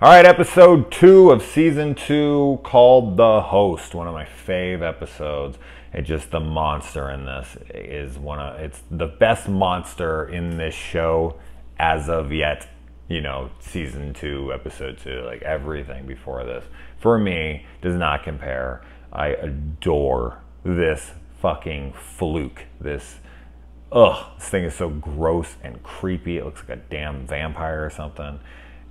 All right, episode 2 of season 2, called The Host. One of my fave episodes. It just, the monster in this is it's the best monster in this show as of yet. You know, season 2, episode 2, like everything before this, for me, does not compare. I adore this fucking fluke. This thing is so gross and creepy. It looks like a damn vampire or something.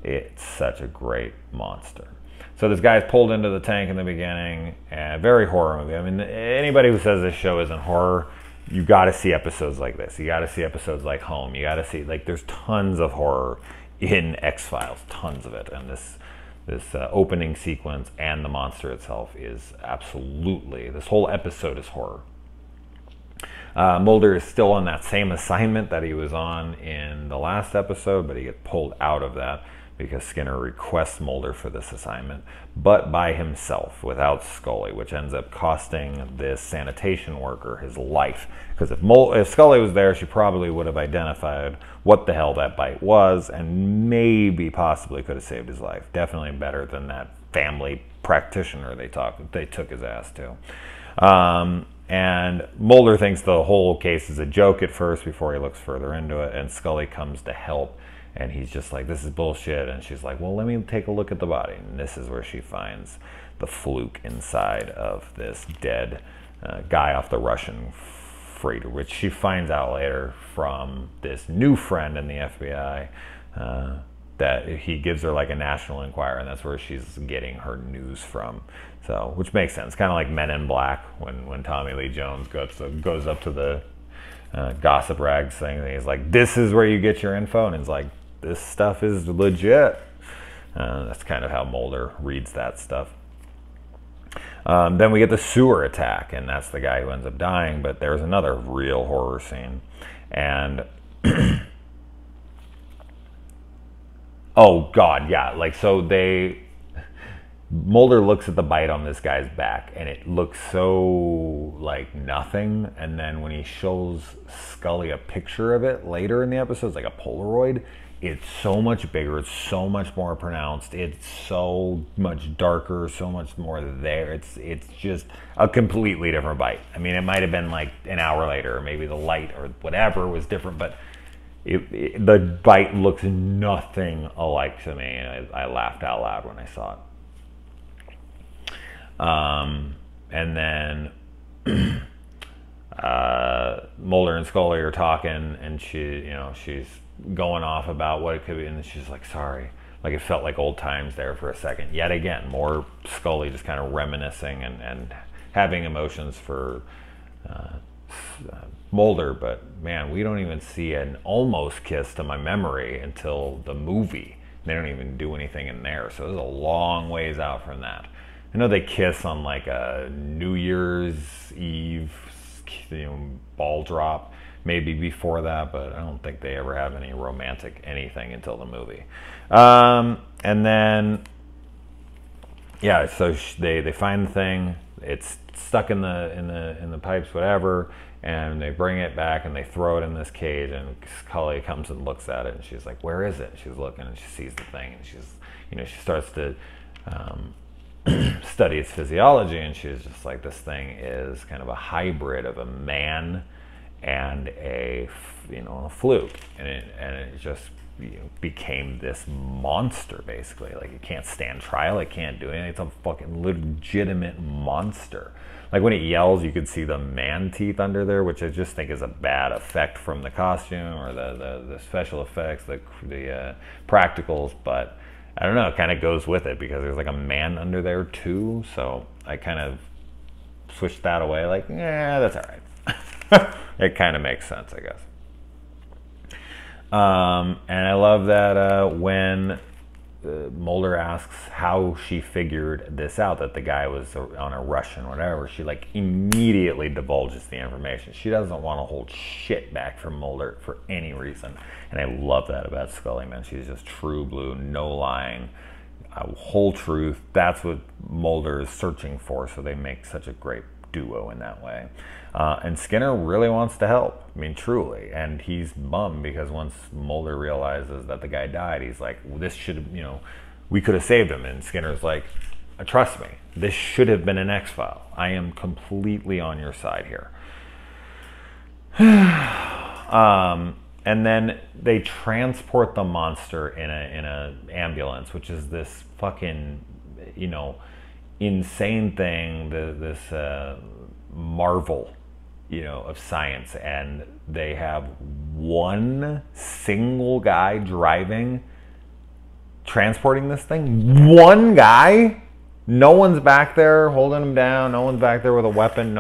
It's such a great monster. So this guy's pulled into the tank in the beginning, and very horror movie. I mean, anybody who says this show isn't horror, you got to see episodes like this. You got to see episodes like Home. You got to see, like, there's tons of horror in X-Files, tons of it. And this opening sequence and the monster itself is absolutely, this whole episode is horror. Mulder is still on that same assignment that he was on in the last episode, but he gets pulled out of that because Skinner requests Mulder for this assignment, but by himself, without Scully, which ends up costing this sanitation worker his life. Because if Scully was there, she probably would have identified what the hell that bite was and maybe possibly could have saved his life. Definitely better than that family practitioner they took his ass to. And Mulder thinks the whole case is a joke at first before he looks further into it, and Scully comes to help. And he's just like, this is bullshit. And she's like, well, let me take a look at the body. And this is where she finds the fluke inside of this dead guy off the Russian freighter, which she finds out later from this new friend in the FBI that he gives her like a National Enquirer, and that's where she's getting her news from. So, which makes sense. Kind of like Men in Black when Tommy Lee Jones goes up to the gossip rags thing, and he's like, this is where you get your info, and he's like, this stuff is legit. That's kind of how Mulder reads that stuff. Then we get the sewer attack, and that's the guy who ends up dying, but there's another real horror scene. And oh god, yeah, like, so Mulder looks at the bite on this guy's back, and it looks so like nothing. And then when he shows Scully a picture of it later in the episode, it's like a Polaroid. It's so much bigger. It's so much more pronounced. It's so much darker. So much more there. It's just a completely different bite. I mean, it might have been like an hour later, or maybe the light or whatever was different, but the bite looks nothing alike to me. And I laughed out loud when I saw it. And then Mulder and Scully are talking, and she's going off about what it could be, and she's like, sorry. Like, it felt like old times there for a second. Yet again, more Scully just kind of reminiscing and having emotions for Mulder. But man, we don't even see an almost kiss to my memory until the movie. They don't even do anything in there, so there's a long ways out from that. I know they kiss on like a New Year's Eve, ball drop, maybe before that, but I don't think they ever have any romantic anything until the movie. And then, yeah, so they find the thing. It's stuck in the pipes, whatever, and they bring it back and they throw it in this cage. And Scully comes and looks at it, and she's like, "Where is it?" She's looking, and she sees the thing, and she starts to study its physiology, and she's just like, this thing is kind of a hybrid of a man and a fluke, and it just became this monster, basically. Like, it can't stand trial, it can't do anything. It's a fucking legitimate monster. Like, when it yells, you could see the man teeth under there, which I just think is a bad effect from the costume or the special effects, the practicals, but I don't know, it kind of goes with it because there's like a man under there too, so I kind of switched that away, like, yeah, that's all right. It kind of makes sense, I guess. And I love that when Mulder asks how she figured this out, that the guy was on a Russian whatever, she like immediately divulges the information. She doesn't want to hold shit back from Mulder for any reason. And I love that about Scully, man. She's just true blue, no lying, whole truth. That's what Mulder is searching for, so they make such a great duo in that way. And Skinner really wants to help. I mean, truly. And he's bummed because once Mulder realizes that the guy died, he's like, well, this should have, we could have saved him. And Skinner's like, trust me, this should have been an X-File. I am completely on your side here. And then they transport the monster in a ambulance, which is this fucking, you know, insane thing, this marvel, you know, of science. And they have one single guy transporting this thing. One guy. No one's back there holding him down. No one's back there with a weapon.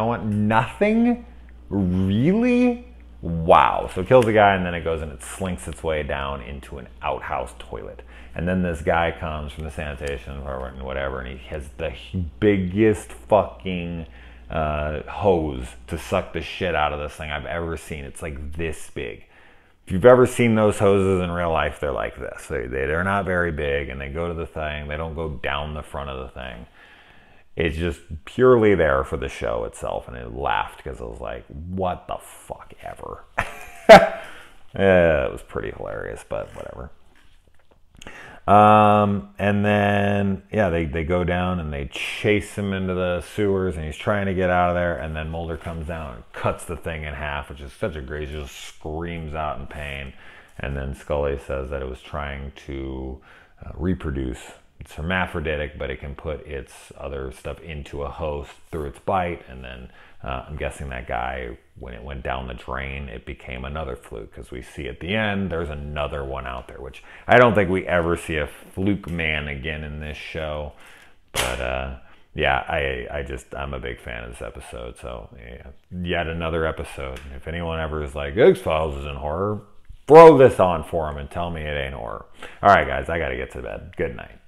Nothing. Really? Wow. So it kills the guy, and then it goes and it slinks its way down into an outhouse toilet. And then this guy comes from the sanitation department and whatever, and he has the biggest fucking hose to suck the shit out of this thing I've ever seen. It's like this big. If you've ever seen those hoses in real life, they're like this. They're not very big, and they go to the thing. They don't go down the front of the thing. It's just purely there for the show itself, and I laughed because I was like, what the fuck ever. Yeah, it was pretty hilarious, but whatever. And then, yeah, they go down and they chase him into the sewers, and he's trying to get out of there, and then Mulder comes down and cuts the thing in half, which is such a great, he just screams out in pain. And then Scully says that it was trying to reproduce. It's hermaphroditic, but it can put its other stuff into a host through its bite. And then I'm guessing that guy, when it went down the drain, it became another fluke, because we see at the end there's another one out there, which I don't think we ever see a fluke man again in this show. But yeah, I'm a big fan of this episode. So yeah, yet another episode. If anyone ever is like, X-Files isn't horror, throw this on for them and tell me it ain't horror. All right, guys, I got to get to bed. Good night.